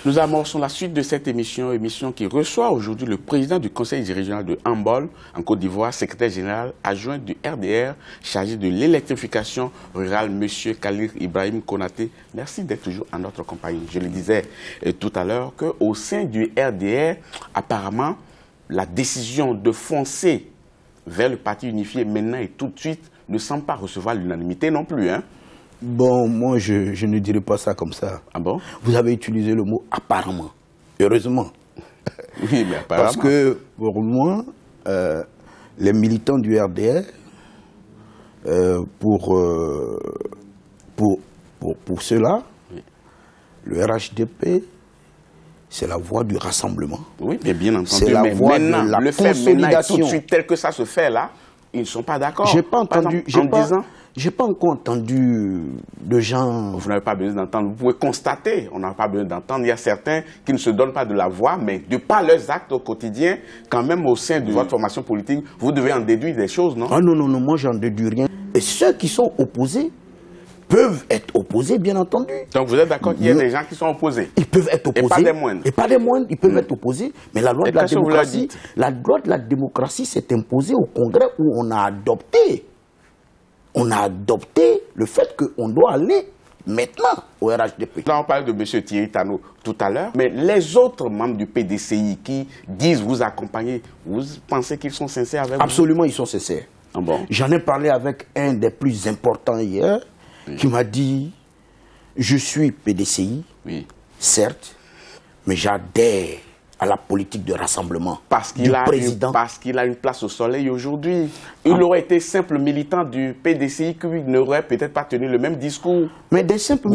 Nous amorçons la suite de cette émission qui reçoit aujourd'hui le président du conseil régional de Hambol, en Côte d'Ivoire, secrétaire général adjoint du RDR, chargé de l'électrification rurale, M. Khalil Ibrahim Konaté. Merci d'être toujours en notre compagnie. Je le disais tout à l'heure qu'au sein du RDR, apparemment, la décision de foncer vers le parti unifié maintenant et tout de suite ne semble pas recevoir l'unanimité non plus, hein? Bon, moi, je ne dirais pas ça comme ça. Ah bon? Vous avez utilisé le mot « apparemment ». Heureusement. Oui, mais apparemment. Parce que, pour moi, les militants du RDR, pour cela, oui, le RHDP, c'est la voie du rassemblement. Oui, mais bien entendu. C'est la voie de la consolidation. Tout de suite, tel que ça se fait là, ils ne sont pas d'accord. J'ai pas entendu, j'ai pas encore entendu de gens... Vous n'avez pas besoin d'entendre, vous pouvez constater, on n'a pas besoin d'entendre. Il y a certains qui ne se donnent pas de la voix, mais de par leurs actes au quotidien, quand même au sein de votre formation politique, vous devez en déduire des choses, non? Ah non, non, non, moi j'en déduis rien. Et ceux qui sont opposés peuvent être opposés, bien entendu. Donc vous êtes d'accord qu'il y a des gens qui sont opposés? Ils peuvent être opposés. Et pas des moindres. Et pas des moindres, ils peuvent être opposés. Mais la loi de la démocratie, s'est imposée au Congrès où on a adopté le fait qu'on doit aller maintenant au RHDP. Là, on parle de M. Thierry Tano tout à l'heure, mais les autres membres du PDCI qui disent vous accompagner, vous pensez qu'ils sont sincères avec vous? Absolument, ils sont sincères. Ah bon? J'en ai parlé avec un des plus importants hier, oui, qui m'a dit, je suis PDCI, oui, certes, mais j'adhère à la politique de rassemblement du président. Parce qu'il a une place au soleil aujourd'hui. Il aurait été simple militant du PDCI qui n'aurait peut-être pas tenu le même discours. Mais des simples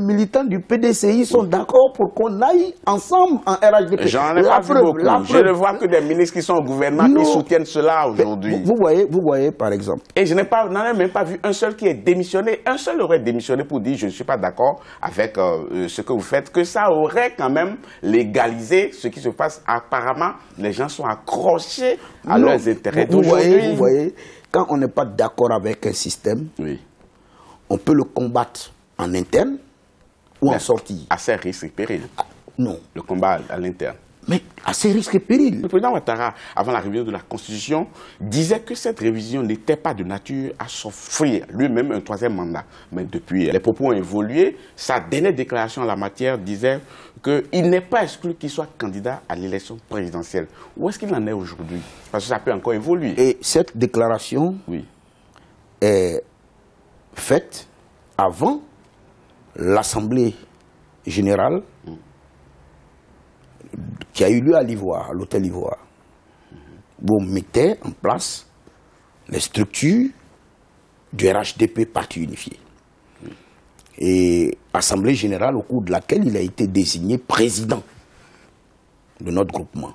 militants du PDCI sont d'accord pour qu'on aille ensemble en RHDP. J'en ai pas vu beaucoup. Je ne vois que des ministres qui sont au gouvernement qui soutiennent cela aujourd'hui. Vous voyez par exemple. Et je n'en ai même pas vu un seul qui est démissionné. Un seul aurait démissionné pour dire je ne suis pas d'accord avec ce que vous faites, que ça aurait quand même légalisé ce qui se passe. Apparemment, les gens sont accrochés à leurs intérêts d'aujourd'hui. Vous voyez, quand on n'est pas d'accord avec un système, oui, on peut le combattre en interne ou en sortie. À ses risques et périls. Non. Le combat à l'interne. Mais à ses risques et périls. Le président Ouattara, avant la révision de la Constitution, disait que cette révision n'était pas de nature à s'offrir lui-même un troisième mandat. Mais depuis, les propos ont évolué. Sa dernière déclaration en la matière disait qu'il n'est pas exclu qu'il soit candidat à l'élection présidentielle. Où est-ce qu'il en est aujourd'hui? Parce que ça peut encore évoluer. Et cette déclaration, oui, est faite avant l'Assemblée générale qui a eu lieu à l'Ivoire, à l'hôtel Ivoire, où on mettait en place les structures du RHDP parti unifié. Et assemblée générale au cours de laquelle il a été désigné président de notre groupement,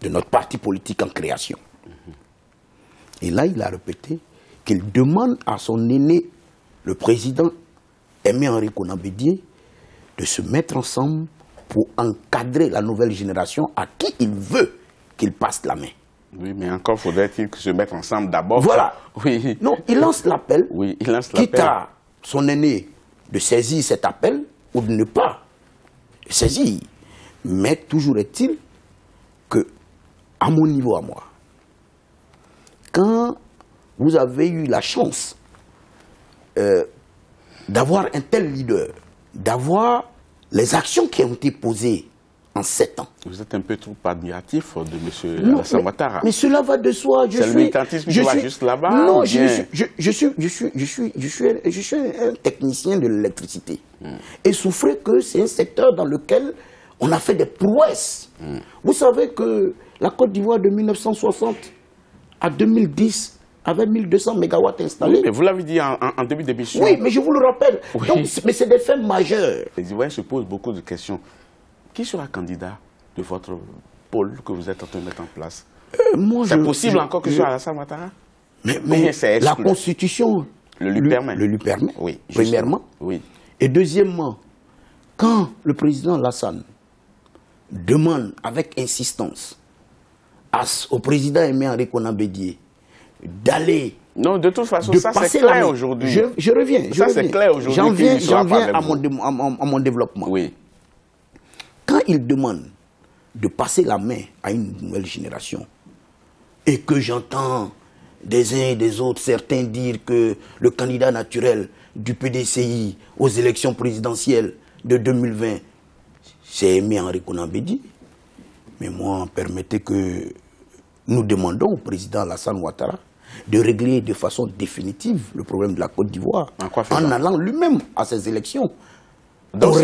de notre parti politique en création. Et là, il a répété qu'il demande à son aîné, le président Aimé-Henri Konan Bédié, de se mettre ensemble pour encadrer la nouvelle génération à qui il veut qu'il passe la main. Oui, mais encore faudrait-il se mettre ensemble d'abord. Voilà. Oui. Non, il lance l'appel. Oui, il lance l'appel. Quitte à son aîné de saisir cet appel ou de ne pas saisir. Mais toujours est-il que, à mon niveau, à moi, quand vous avez eu la chance d'avoir un tel leader, d'avoir les actions qui ont été posées en 7 ans. Vous êtes un peu trop admiratif de M. Alassane Ouattara. Mais cela va de soi. C'est le militantisme qui va juste là-bas? Non, je suis un technicien de l'électricité. Et souffrez que c'est un secteur dans lequel on a fait des prouesses. Vous savez que la Côte d'Ivoire de 1960 à 2010 avait 1200 mégawatts installés. Oui, mais vous l'avez dit en début d'émission. Oui, mais je vous le rappelle. Oui. Donc, mais c'est des faits majeurs. Les Ivoiriens se posent beaucoup de questions. Qui sera candidat de votre pôle que vous êtes en train de mettre en place? C'est possible encore que ce soit Alassane Ouattara? Mais la Constitution le lui permet. Le lui permet, oui, premièrement. Oui. Et deuxièmement, quand le président Alassane demande avec insistance au président Aimé-Henri Konan Bédié d'aller... Non, de toute façon, ça c'est clair aujourd'hui. Je reviens. Ça c'est clair aujourd'hui. J'en viens à mon développement. Oui. il demande de passer la main à une nouvelle génération, et que j'entends des uns et des autres, certains dire que le candidat naturel du PDCI aux élections présidentielles de 2020, c'est Aimé Henri Konan Bédié. Mais moi, permettez que nous demandons au président Alassane Ouattara de régler de façon définitive le problème de la Côte d'Ivoire en allant lui-même à ces élections. Donc,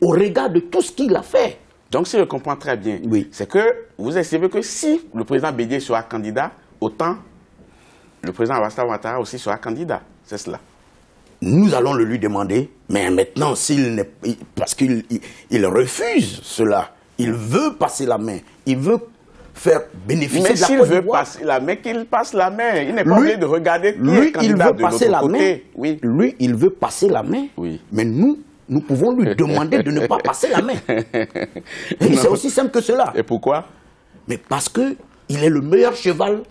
au regard de tout ce qu'il a fait. Donc, si je comprends très bien, oui, c'est que vous estimez que si le président Bédié sera candidat, autant le président Alassane Ouattara aussi sera candidat. C'est cela. Nous allons le lui demander, mais maintenant, parce qu'il refuse cela, il veut passer la main, il veut faire bénéficier de la Côte d'Ivoire. Mais s'il veut passer la main, qu'il passe la main. Il n'est pas obligé de regarder qui est candidat de l'autre côté. Oui. Lui, il veut passer la main, oui. Mais nous pouvons lui demander de ne pas passer la main. C'est aussi simple que cela. Et pourquoi? Mais parce qu'il est le meilleur cheval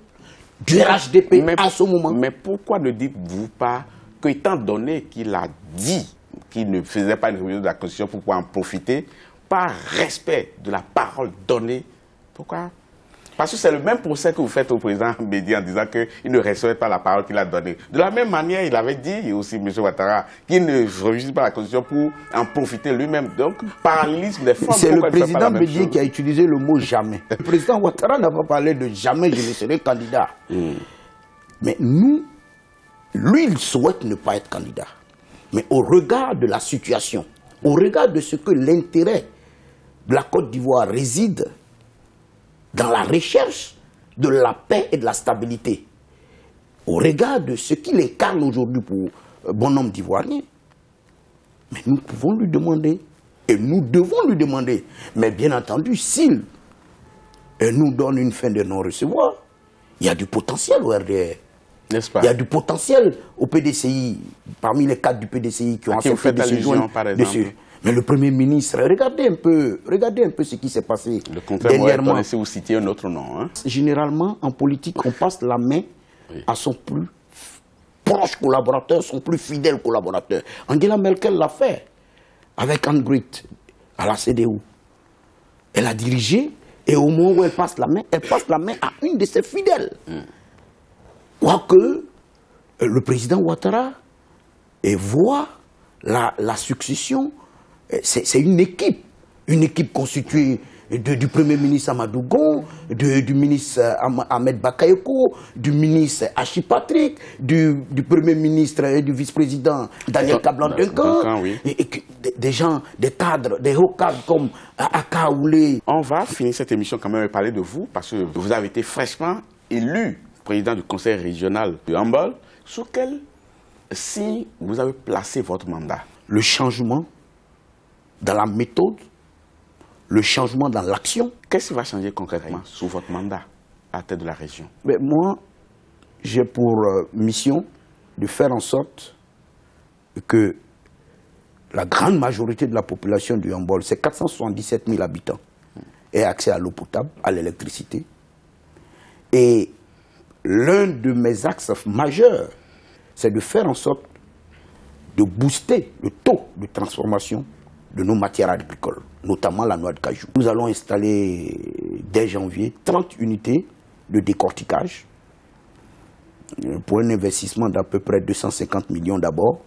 du RHDP en ce moment. Mais pourquoi ne dites-vous pas que, étant donné qu'il a dit qu'il ne faisait pas une révision de la Constitution pour pouvoir en profiter, par respect de la parole donnée, pourquoi? Parce que c'est le même procès que vous faites au président Bédié en disant qu'il ne respecte pas la parole qu'il a donnée. De la même manière, il avait dit aussi, M. Ouattara, qu'il ne révisite pas la Constitution pour en profiter lui-même. Donc, parallélisme des formes. C'est le président Bédié qui a utilisé le mot « jamais ». Le président Ouattara n'a pas parlé de « jamais je ne serai candidat ». Mais lui, il souhaite ne pas être candidat. Mais au regard de la situation, au regard de ce que l'intérêt de la Côte d'Ivoire réside dans la recherche de la paix et de la stabilité, au regard de ce qu'il incarne aujourd'hui pour bon nombre d'Ivoiriens, mais nous pouvons lui demander, et nous devons lui demander, mais bien entendu, s'il nous donne une fin de non-recevoir, il y a du potentiel au RDR. N'est-ce pas? Il y a du potentiel au PDCI, parmi les cadres du PDCI qui ont accepté de se joindre dessus. Mais le Premier ministre, regardez un peu ce qui s'est passé dernièrement. Si vous citez un autre nom. Hein? Généralement, en politique, on passe la main à son plus proche collaborateur, son plus fidèle collaborateur. Angela Merkel l'a fait avec Anne Grete à la CDU. Elle a dirigé, et au moment où elle passe la main à une de ses fidèles. Quoique le président Ouattara voit la succession, c'est une équipe constituée du Premier ministre Amadou Gon, du ministre Ahmed Bakayoko, du ministre Hachi Patrick, du Premier ministre et du vice-président Daniel Kablan-Duncan, oui. Des gens, des cadres, des hauts cadres comme Aka Oulé. On va finir cette émission quand même et parler de vous, parce que vous avez été fraîchement élu président du conseil régional de Humboldt. Sous quel signe vous avez placé votre mandat? Le changement dans la méthode, le changement dans l'action. Qu'est-ce qui va changer concrètement sous votre mandat à la tête de la région? Mais moi, j'ai pour mission de faire en sorte que la grande majorité de la population du Humboldt, c'est 477 000 habitants, ait accès à l'eau potable, à l'électricité. Et l'un de mes axes majeurs, c'est de faire en sorte de booster le taux de transformation de nos matières agricoles, notamment la noix de cajou. Nous allons installer dès janvier 30 unités de décortiquage pour un investissement d'à peu près 250 millions d'abord,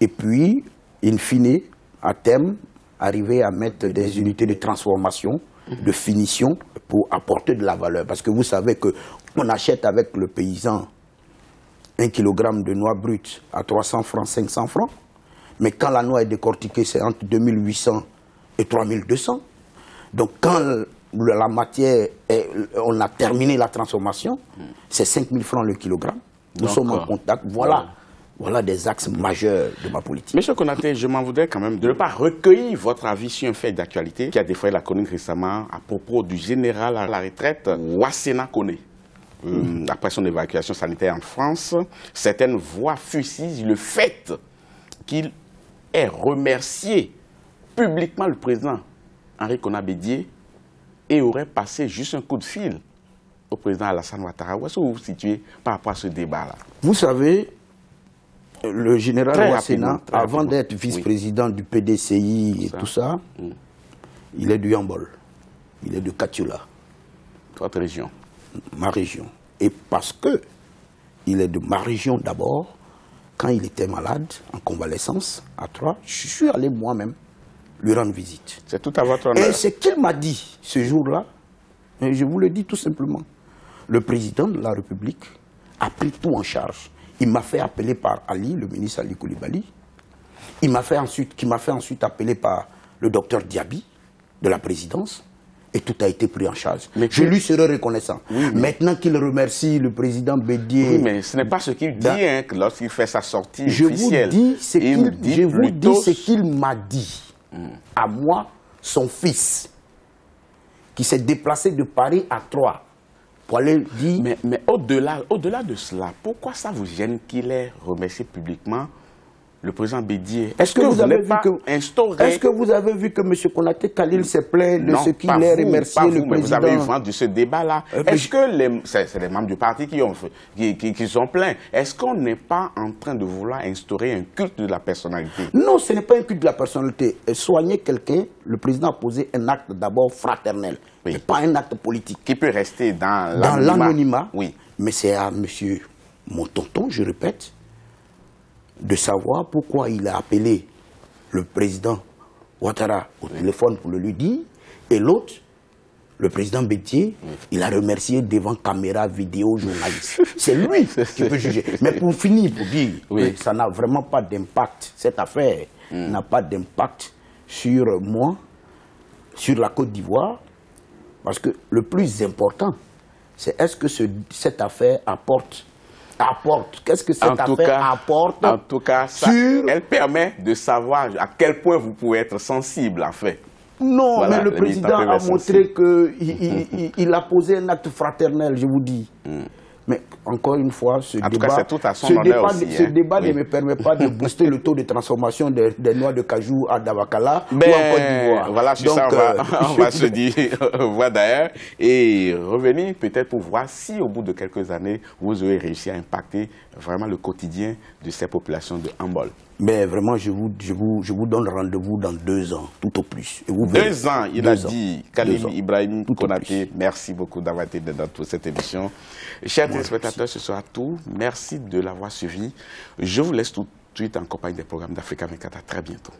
et puis, in fine, à terme, arriver à mettre des unités de transformation, de finition, pour apporter de la valeur. Parce que vous savez qu'on achète avec le paysan 1 kg de noix brute à 300 francs, 500 francs. Mais quand la noix est décortiquée, c'est entre 2800 et 3200. Donc quand la matière, on a terminé la transformation, c'est 5000 francs le kilogramme. Nous sommes en contact. Voilà des axes majeurs de ma politique. Monsieur Konaté, je m'en voudrais quand même de ne pas recueillir votre avis sur un fait d'actualité qui a défrayé la chronique récemment à propos du général à la retraite Ouassena Koné. Après son évacuation sanitaire en France, certaines voix fusillent le fait qu'il ait remercié publiquement le président Henri Konan Bédié et aurait passé juste un coup de fil au président Alassane Ouattara. Où est-ce que vous vous situez par rapport à ce débat-là? Vous savez, le général Ouassena, avant d'être vice-président du PDCI et tout ça, Il est de Yambol. Il est de Katiola. Votre région. Ma région. Et parce que il est de ma région d'abord, quand il était malade, en convalescence, à Troyes, je suis allé moi-même lui rendre visite. C'est tout à votre honneur. Et ce qu'il m'a dit ce jour-là, je vous le dis tout simplement, le président de la République a pris tout en charge. Il m'a fait appeler par Ali, le ministre Ali Koulibaly. Qui m'a fait ensuite appeler par le docteur Diaby de la présidence. Et tout a été pris en charge. Mais je lui serai reconnaissant. Oui, Maintenant qu'il remercie le président Bédié... Oui, mais ce n'est pas ce qu'il dit hein, lorsqu'il fait sa sortie officielle. Je vous dis ce qu'il m'a dit. À moi, son fils, qui s'est déplacé de Paris à Troyes pour aller dire... Mais au-delà de cela, pourquoi ça vous gêne qu'il ait remercié publiquement le président Bédié? Est-ce que vous avez vu que M. Konaté Khalil s'est plaint de ce qu'il a remercié le président? Vous avez eu vent de ce débat-là. Est-ce que c'est les membres du parti qui sont plaints? Est-ce qu'on n'est pas en train de vouloir instaurer un culte de la personnalité? Non, ce n'est pas un culte de la personnalité. Soigner quelqu'un, le président a posé un acte d'abord fraternel, mais pas un acte politique. Qui peut rester dans l'anonymat. Oui. Mais c'est à monsieur, mon tonton, je répète, de savoir pourquoi il a appelé le président Ouattara au téléphone pour le lui dire, et l'autre, le président Bédié, il a remercié devant caméra, vidéo, journaliste. C'est lui qui peut juger. Mais pour finir, pour dire que ça n'a vraiment pas d'impact, cette affaire n'a pas d'impact sur moi, sur la Côte d'Ivoire, parce que le plus important, c'est est-ce que cette affaire apporte. Qu'est-ce que cette affaire apporte? En tout cas, elle permet de savoir à quel point vous pouvez être sensible, en fait. Non, voilà, mais le président a montré qu'il a posé un acte fraternel, je vous dis. Mais encore une fois, ce débat ne me permet pas de booster le taux de transformation des noix de cajou à Dabakala ou en Côte d'Ivoire. Voilà, sur ça, on va se dire au revoir d'ailleurs et revenir peut-être pour voir si au bout de quelques années, vous aurez réussi à impacter vraiment le quotidien de ces populations de Hambol. Mais vraiment, je vous donne rendez-vous dans 2 ans, tout au plus. Et vous 2 ans, il a dit, Kalim Ibrahim Konaté, merci beaucoup d'avoir été dans toute cette émission. Chers téléspectateurs, ce sera tout. Merci de l'avoir suivi. Je vous laisse tout de suite en compagnie des programmes d'Africa 24. À très bientôt.